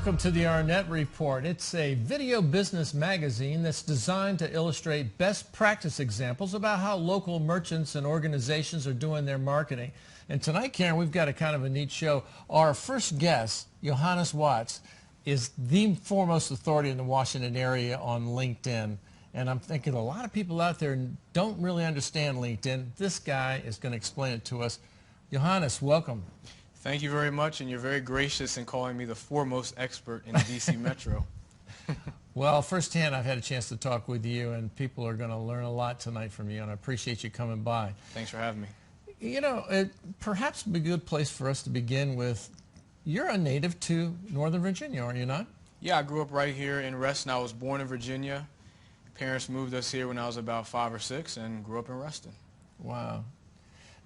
Welcome to the Arnett Report. It's a video business magazine that's designed to illustrate best practice examples about how local merchants and organizations are doing their marketing. And tonight, Karen, we've got a kind of a neat show. Our first guest, Yuhannes, is the foremost authority in the Washington area on LinkedIn. And I'm thinking a lot of people out there don't really understand LinkedIn. This guy is going to explain it to us. Yuhannes, welcome. Thank you very much, and you're very gracious in calling me the foremost expert in the D.C. Metro. Well, firsthand, I've had a chance to talk with you, and people are going to learn a lot tonight from you, and I appreciate you coming by. Thanks for having me. You know, it perhaps would be a good place for us to begin with. You're a native to Northern Virginia, are you not? Yeah, I grew up right here in Reston. I was born in Virginia. Parents moved us here when I was about 5 or 6 and grew up in Reston. Wow.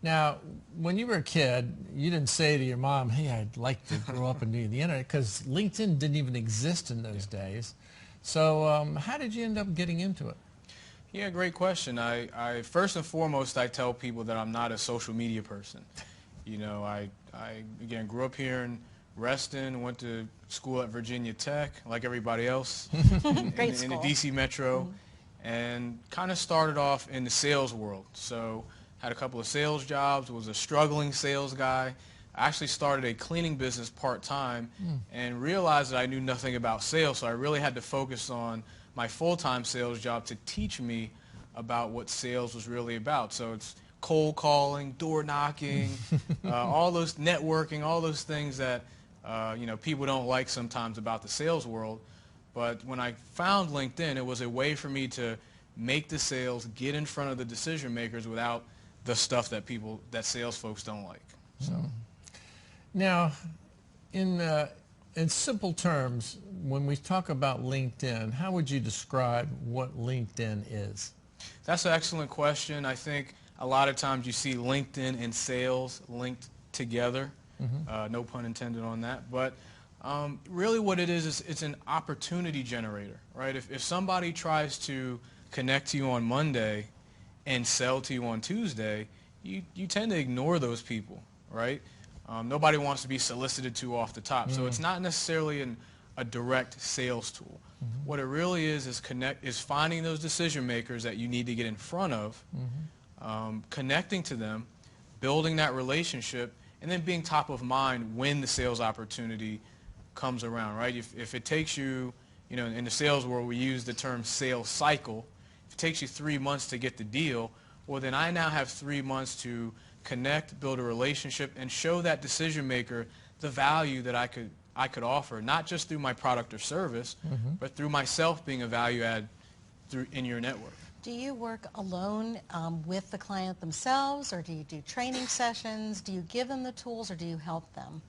Now, when you were a kid, you didn't say to your mom, hey, I'd like to grow up and do the internet, because LinkedIn didn't even exist in those days. So how did you end up getting into it? Yeah, great question. I first and foremost, I tell people that I'm not a social media person. You know, I again, grew up here in Reston, went to school at Virginia Tech, like everybody else, in the D.C. Metro, and kind of started off in the sales world. So had a couple of sales jobs, was a struggling sales guy. I actually started a cleaning business part-time and realized that I knew nothing about sales, so I really had to focus on my full-time sales job to teach me about what sales was really about. So it's cold calling, door knocking, all those networking, all those things that you know, people don't like sometimes about the sales world. But when I found LinkedIn, it was a way for me to make the sales, get in front of the decision makers without the stuff that sales folks don't like. So, now, in simple terms, when we talk about LinkedIn, how would you describe what LinkedIn is? That's an excellent question. I think a lot of times you see LinkedIn and sales linked together. No pun intended on that. But really what it is it's an opportunity generator, right? If somebody tries to connect to you on Monday and sell to you on Tuesday, you tend to ignore those people, right? Nobody wants to be solicited to off the top. So it's not necessarily a direct sales tool. What it really is finding those decision makers that you need to get in front of, connecting to them, building that relationship, and then being top of mind when the sales opportunity comes around, right? If it takes you, you know, in the sales world we use the term sales cycle. If it takes you 3 months to get the deal, well then I now have 3 months to connect, build a relationship, and show that decision maker the value that I could offer, not just through my product or service, but through myself being a value add in your network. Do you work alone with the client themselves, or do you do training sessions? Do you give them the tools, or do you help them?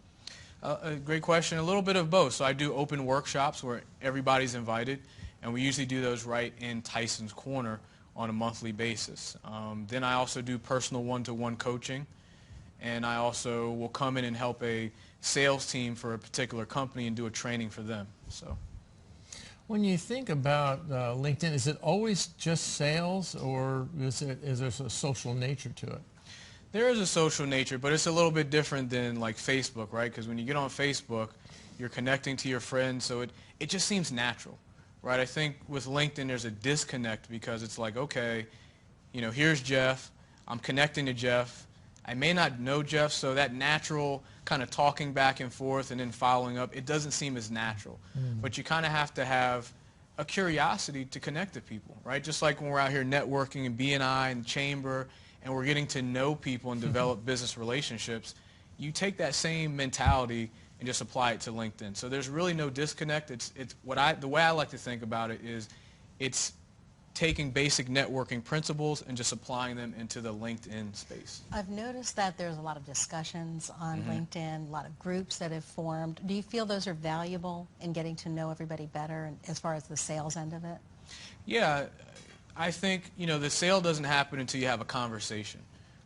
A great question. A little bit of both. So I do open workshops where everybody's invited, and we usually do those right in Tyson's Corner on a monthly basis. Then I also do personal one-to-one coaching, and I also will come in and help a sales team for a particular company and do a training for them. So, when you think about LinkedIn, is it always just sales, or is there a social nature to it? There is a social nature, but it's a little bit different than like Facebook, right? Because when you get on Facebook, you're connecting to your friends, so it just seems natural, right? I think with LinkedIn there's a disconnect because it's like, okay, you know, here's Jeff, I'm connecting to Jeff. I may not know Jeff, so that natural kind of talking back and forth and then following up, it doesn't seem as natural. But you kind of have to have a curiosity to connect to people, right? Just like when we're out here networking in B&I and Chamber, and we're getting to know people and develop business relationships, you take that same mentality and just apply it to LinkedIn. So there's really no disconnect. The way I like to think about it is it's taking basic networking principles and just applying them into the LinkedIn space. I've noticed that there's a lot of discussions on LinkedIn, a lot of groups that have formed. Do you feel those are valuable in getting to know everybody better as far as the sales end of it? Yeah. I think, you know, the sale doesn't happen until you have a conversation,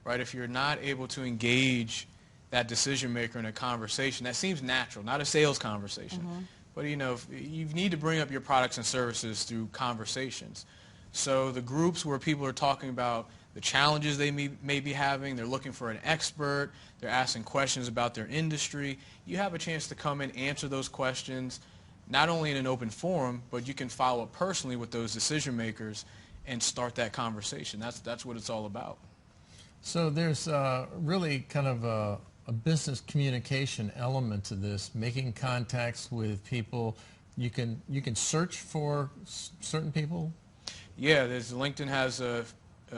right? If you're not able to engage that decision maker in a conversation, that seems natural, not a sales conversation. But, you know, you need to bring up your products and services through conversations. So the groups where people are talking about the challenges they may be having, they're looking for an expert, they're asking questions about their industry, you have a chance to come in, answer those questions, not only in an open forum, but you can follow up personally with those decision makers and start that conversation. That's what it's all about. So there's really kind of a business communication element to this, making contacts with people. You can search for certain people? Yeah, LinkedIn has a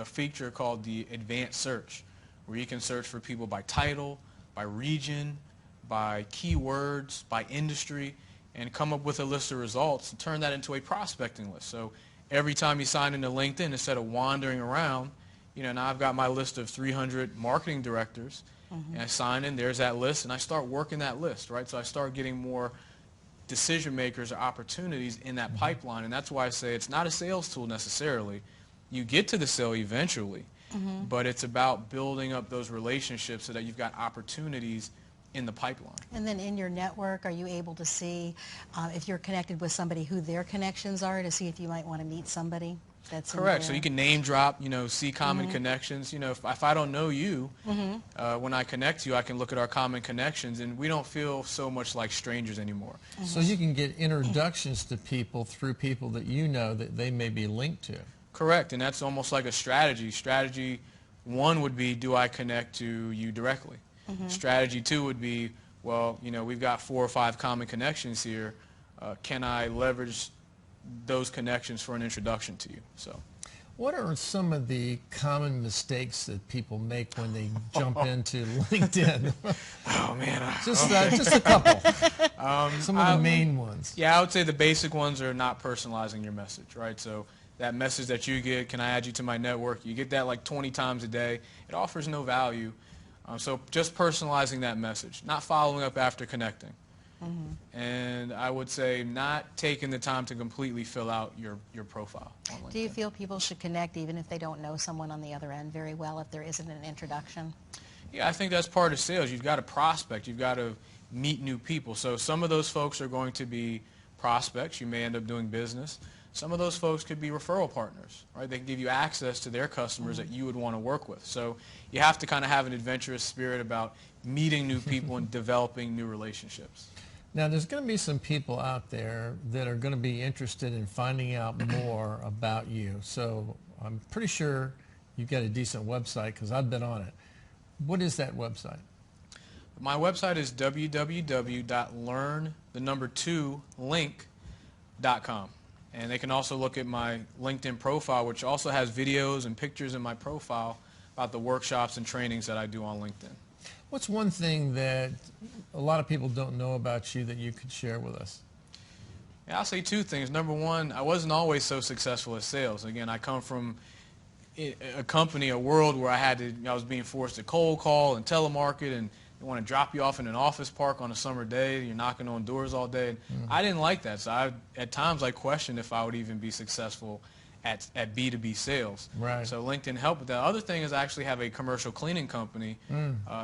feature called the advanced search, where you can search for people by title, by region, by keywords, by industry, and come up with a list of results and turn that into a prospecting list. So every time you sign into LinkedIn, instead of wandering around, now I've got my list of 300 marketing directors, and I sign in, there's that list, and I start working that list, right? So I start getting more decision makers or opportunities in that pipeline, and that's why I say it's not a sales tool necessarily. You get to the sale eventually, but it's about building up those relationships so that you've got opportunities in the pipeline. And then in your network, are you able to see if you're connected with somebody who their connections are, to see if you might want to meet somebody that's correct? So you can name drop, see common connections. If I don't know you, when I connect to you, I can look at our common connections, and we don't feel so much like strangers anymore. So you can get introductions to people through people that you know that they may be linked to. Correct, and that's almost like a strategy. Strategy one would be, do I connect to you directly? Strategy two would be, well, we've got 4 or 5 common connections here. Can I leverage those connections for an introduction to you? So, what are some of the common mistakes that people make when they jump into LinkedIn? Oh man, just a couple. Some of the main ones. Yeah, I would say the basic ones are not personalizing your message, right? So that message that you get, can I add you to my network? You get that like 20 times a day. It offers no value. So just personalizing that message, not following up after connecting. And I would say not taking the time to completely fill out your profile on LinkedIn. Do you feel people should connect even if they don't know someone on the other end very well, if there isn't an introduction? Yeah, I think that's part of sales. You've got to prospect. You've got to meet new people. So some of those folks are going to be prospects. You may end up doing business. Some of those folks could be referral partners, right? They can give you access to their customers that you would want to work with. So you have to kind of have an adventurous spirit about meeting new people and developing new relationships. Now, there's going to be some people out there that are going to be interested in finding out more about you. So I'm pretty sure you've got a decent website because I've been on it. What is that website? My website is www.learn2link.com. And they can also look at my LinkedIn profile, which also has videos and pictures in my profile about the workshops and trainings that I do on LinkedIn. What's one thing that a lot of people don't know about you that you could share with us? Yeah, I'll say 2 things. Number one, I wasn't always so successful at sales. Again, I come from a company, a world where I was being forced to cold call and telemarket, and they want to drop you off in an office park on a summer day. You're knocking on doors all day. I didn't like that. So at times I questioned if I would even be successful at B2B sales. Right. So LinkedIn helped with that. Other thing is I actually have a commercial cleaning company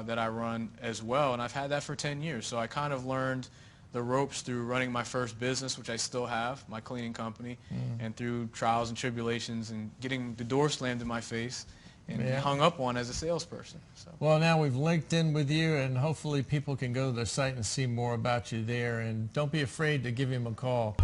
that I run as well, and I've had that for 10 years. So I kind of learned the ropes through running my first business, which I still have, my cleaning company, and through trials and tribulations and getting the door slammed in my face and hung up on as a salesperson. So. Well, now we've linked in with you, and hopefully people can go to their site and see more about you there. And don't be afraid to give him a call.